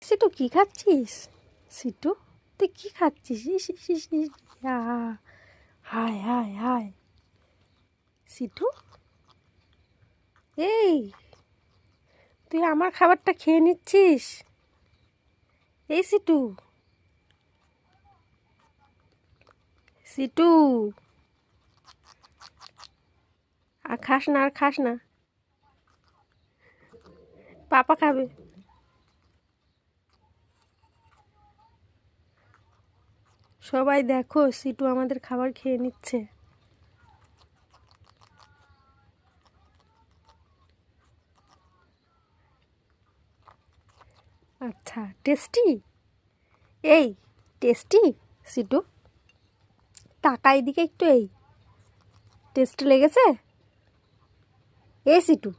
সিটু কি খাচ্ছিস? সিটু তুই কি খাচ্ছিস? ইস ইস ইস ইস, হায় হায় হায়। সিটু এই তুই আমার খাবারটা খেয়ে নিচ্ছিস? এই সিটু, সিটু আর খাস না, আর খাস না, পাপা খাবে। সবাই দেখো, সিটু আমাদের খাবার খেয়ে নিচ্ছে। আচ্ছা, টেস্টি? এই টেস্টি? সিটু তাকা এদিকে একটু, এই টেস্টি লেগেছে? এই সিটু